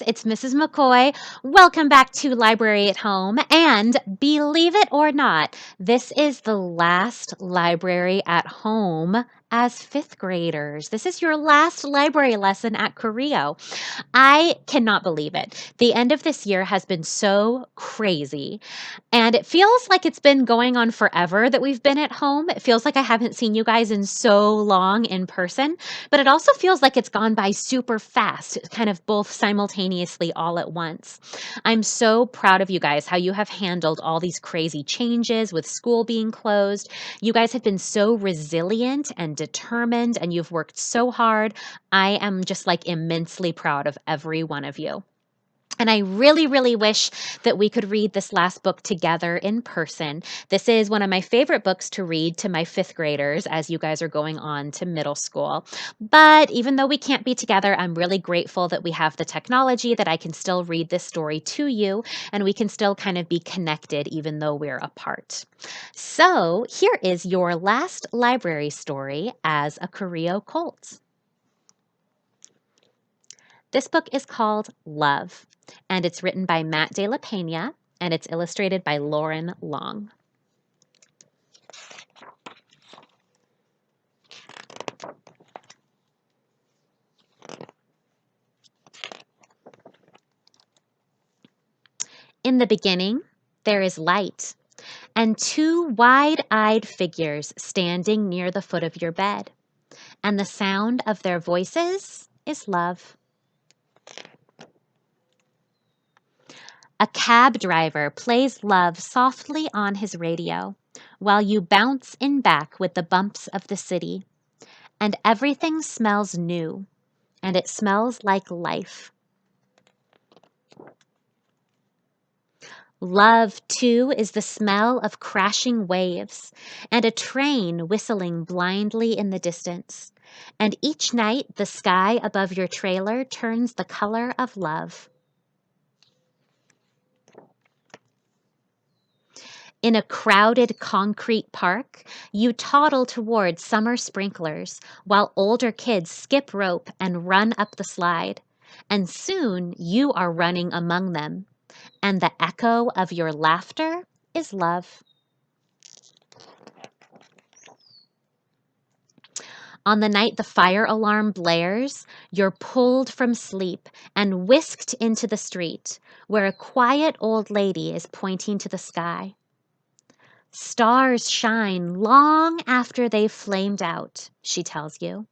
class. It's Mrs. McCoy. Welcome back to Library at Home. And believe it or not, this is the last Library at Home as fifth graders. This is your last library lesson at Carrillo. I cannot believe it. The end of this year has been so crazy. And it feels like it's been going on forever that we've been at home. It feels like I haven't seen you guys in so long in person, but it also feels like it's gone by super fast, kind of both simultaneously all at once. I'm so proud of you guys, how you have handled all these crazy changes with school being closed. You guys have been so resilient and determined, and you've worked so hard. I am just like immensely proud of every one of you. And I really, really wish that we could read this last book together in person. This is one of my favorite books to read to my fifth graders as you guys are going on to middle school. But even though we can't be together, I'm really grateful that we have the technology that I can still read this story to you and we can still kind of be connected even though we're apart. So here is your last library story as a Carrillo Colt. This book is called Love, and it's written by Matt de la Pena, and it's illustrated by Lauren Long. In the beginning, there is light, and two wide-eyed figures standing near the foot of your bed, and the sound of their voices is love. A cab driver plays love softly on his radio, while you bounce in back with the bumps of the city, and everything smells new, and it smells like life. Love, too, is the smell of crashing waves and a train whistling blindly in the distance. And each night, the sky above your trailer turns the color of love. In a crowded concrete park, you toddle toward summer sprinklers while older kids skip rope and run up the slide. And soon you are running among them, and the echo of your laughter is love. On the night the fire alarm blares, you're pulled from sleep and whisked into the street, where a quiet old lady is pointing to the sky. Stars shine long after they've flamed out, she tells you,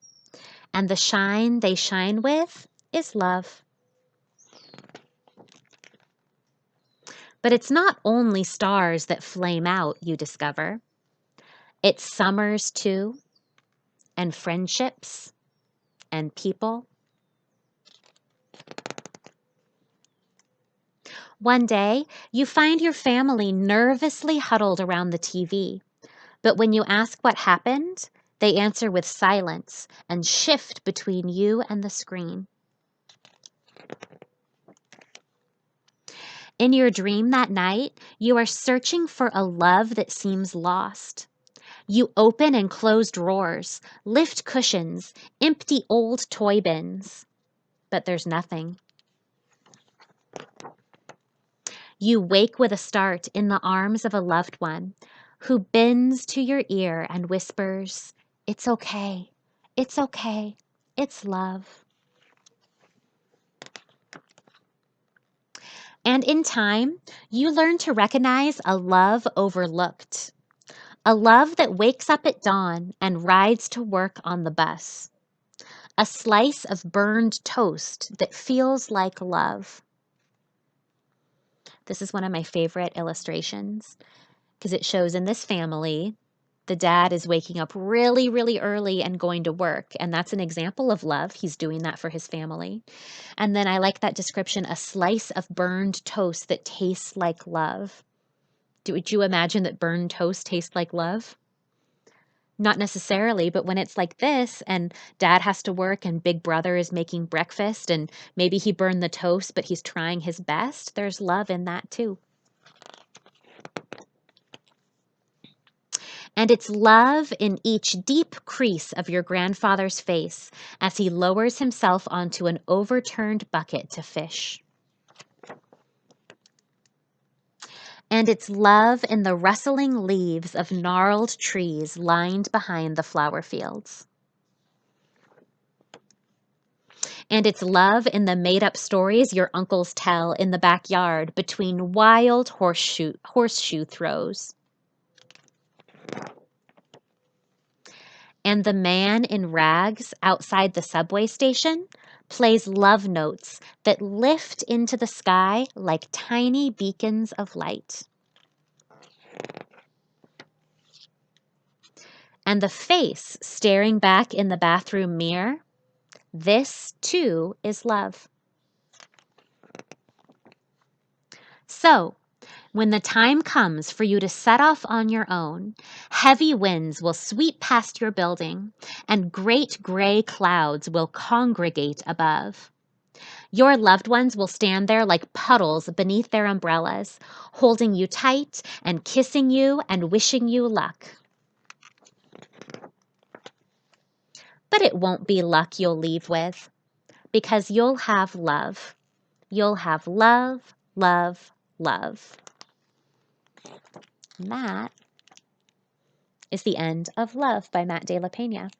and the shine they shine with is love. But it's not only stars that flame out, you discover. It's summers, too, and friendships, and people. One day, you find your family nervously huddled around the TV. But when you ask what happened, they answer with silence and shift between you and the screen. In your dream that night, you are searching for a love that seems lost. You open and close drawers, lift cushions, empty old toy bins. But there's nothing. You wake with a start in the arms of a loved one who bends to your ear and whispers, "It's okay, it's okay, it's love." And in time, you learn to recognize a love overlooked, a love that wakes up at dawn and rides to work on the bus, a slice of burned toast that feels like love. This is one of my favorite illustrations because it shows in this family, the dad is waking up really, really early and going to work. And that's an example of love. He's doing that for his family. And then I like that description, a slice of burned toast that tastes like love. Would you imagine that burned toast tastes like love? Not necessarily, but when it's like this and dad has to work and big brother is making breakfast and maybe he burned the toast, but he's trying his best, there's love in that too. And it's love in each deep crease of your grandfather's face as he lowers himself onto an overturned bucket to fish. And it's love in the rustling leaves of gnarled trees lined behind the flower fields. And it's love in the made-up stories your uncles tell in the backyard between wild horseshoe throws. And the man in rags outside the subway station plays love notes that lift into the sky like tiny beacons of light. And the face staring back in the bathroom mirror, this too is love. So, when the time comes for you to set off on your own, heavy winds will sweep past your building, and great gray clouds will congregate above. Your loved ones will stand there like puddles beneath their umbrellas, holding you tight and kissing you and wishing you luck. But it won't be luck you'll leave with, because you'll have love. You'll have love, love, love. And that is the end of Love by Matt de la Pena.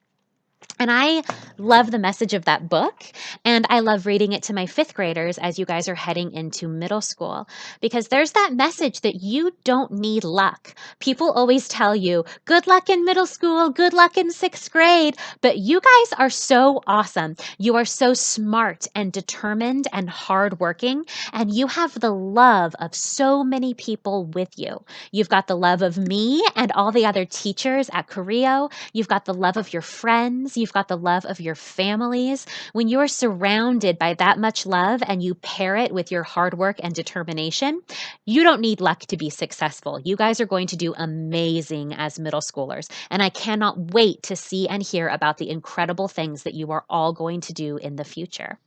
And I love the message of that book, and I love reading it to my fifth graders as you guys are heading into middle school, because there's that message that you don't need luck. People always tell you, good luck in middle school, good luck in sixth grade, but you guys are so awesome. You are so smart and determined and hardworking, and you have the love of so many people with you. You've got the love of me and all the other teachers at Carrillo. You've got the love of your friends. You've got the love of your families. When you're surrounded by that much love and you pair it with your hard work and determination, you don't need luck to be successful. You guys are going to do amazing as middle schoolers. And I cannot wait to see and hear about the incredible things that you are all going to do in the future.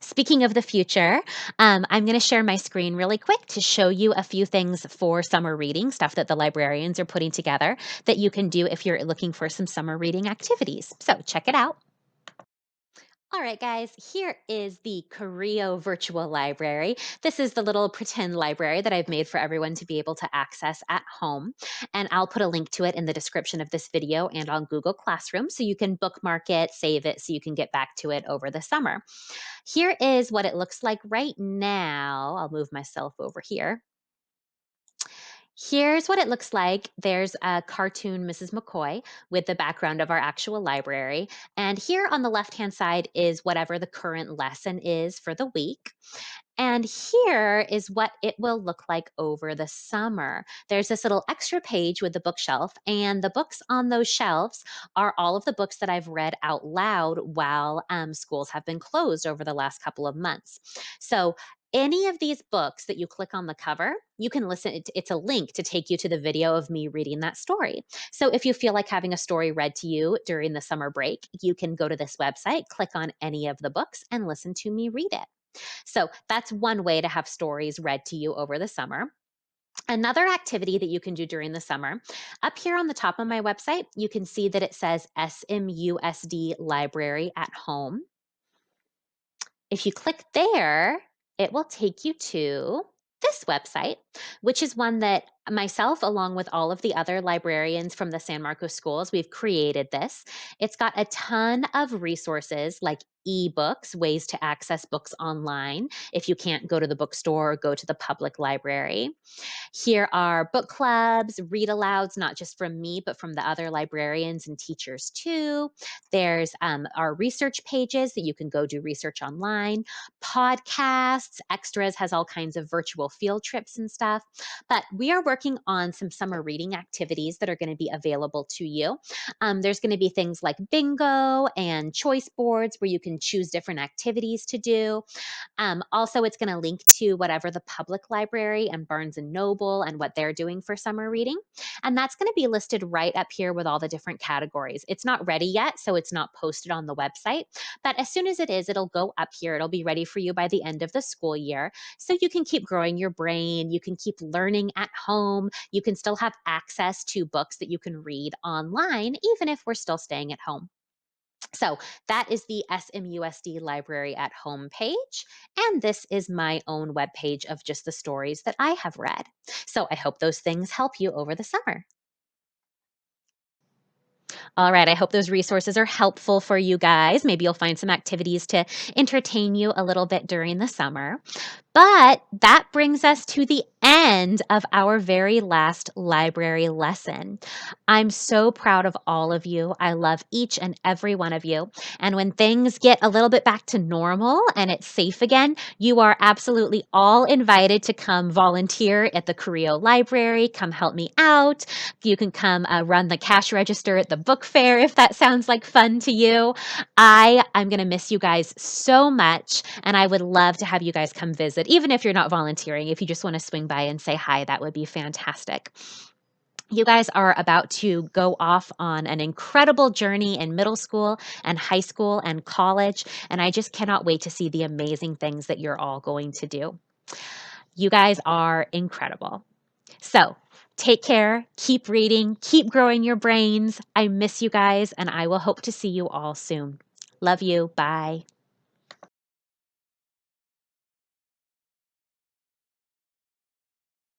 Speaking of the future, I'm going to share my screen really quick to show you a few things for summer reading, stuff that the librarians are putting together that you can do if you're looking for some summer reading activities. So check it out. All right, guys, here is the Carrillo Virtual Library. This is the little pretend library that I've made for everyone to be able to access at home. And I'll put a link to it in the description of this video and on Google Classroom so you can bookmark it, save it, so you can get back to it over the summer. Here is what it looks like right now. I'll move myself over here. Here's what it looks like. There's a cartoon Mrs. McCoy with the background of our actual library. And here on the left-hand side is whatever the current lesson is for the week. And here is what it will look like over the summer. There's this little extra page with the bookshelf, and the books on those shelves are all of the books that I've read out loud while schools have been closed over the last couple of months. So any of these books that you click on the cover, you can listen. It's a link to take you to the video of me reading that story. So if you feel like having a story read to you during the summer break, you can go to this website, click on any of the books, and listen to me read it. So that's one way to have stories read to you over the summer. Another activity that you can do during the summer, up here on the top of my website, you can see that it says SMUSD Library at Home. If you click there, it will take you to this website, which is one that myself, along with all of the other librarians from the San Marcos schools, we've created this. It's got a ton of resources like ebooks, ways to access books online if you can't go to the bookstore or go to the public library. Here are book clubs, read alouds, not just from me, but from the other librarians and teachers too. There's our research pages that you can go do research online, podcasts, extras, has all kinds of virtual field trips and stuff. But we are working on some summer reading activities that are going to be available to you. There's going to be things like bingo and choice boards where you can choose different activities to do. Also, it's going to link to whatever the public library and Barnes and Noble and what they're doing for summer reading. And that's going to be listed right up here with all the different categories. It's not ready yet, so it's not posted on the website. But as soon as it is, it'll go up here. It'll be ready for you by the end of the school year. So you can keep growing your brain. You can can keep learning at home. You can still have access to books that you can read online, even if we're still staying at home. So that is the SMUSD Library at Home page. And this is my own webpage of just the stories that I have read. So I hope those things help you over the summer. All right, I hope those resources are helpful for you guys. Maybe you'll find some activities to entertain you a little bit during the summer. But that brings us to the end of our very last library lesson. I'm so proud of all of you. I love each and every one of you. And when things get a little bit back to normal and it's safe again, you are absolutely all invited to come volunteer at the Carrillo Library. Come help me out. You can come run the cash register at the book fair if that sounds like fun to you. I'm going to miss you guys so much, and I would love to have you guys come visit, even if you're not volunteering. If you just want to swing by and say hi, that would be fantastic. You guys are about to go off on an incredible journey in middle school and high school and college, and I just cannot wait to see the amazing things that you're all going to do. You guys are incredible. So, take care, keep reading, keep growing your brains. I miss you guys, and I will hope to see you all soon. Love you. Bye.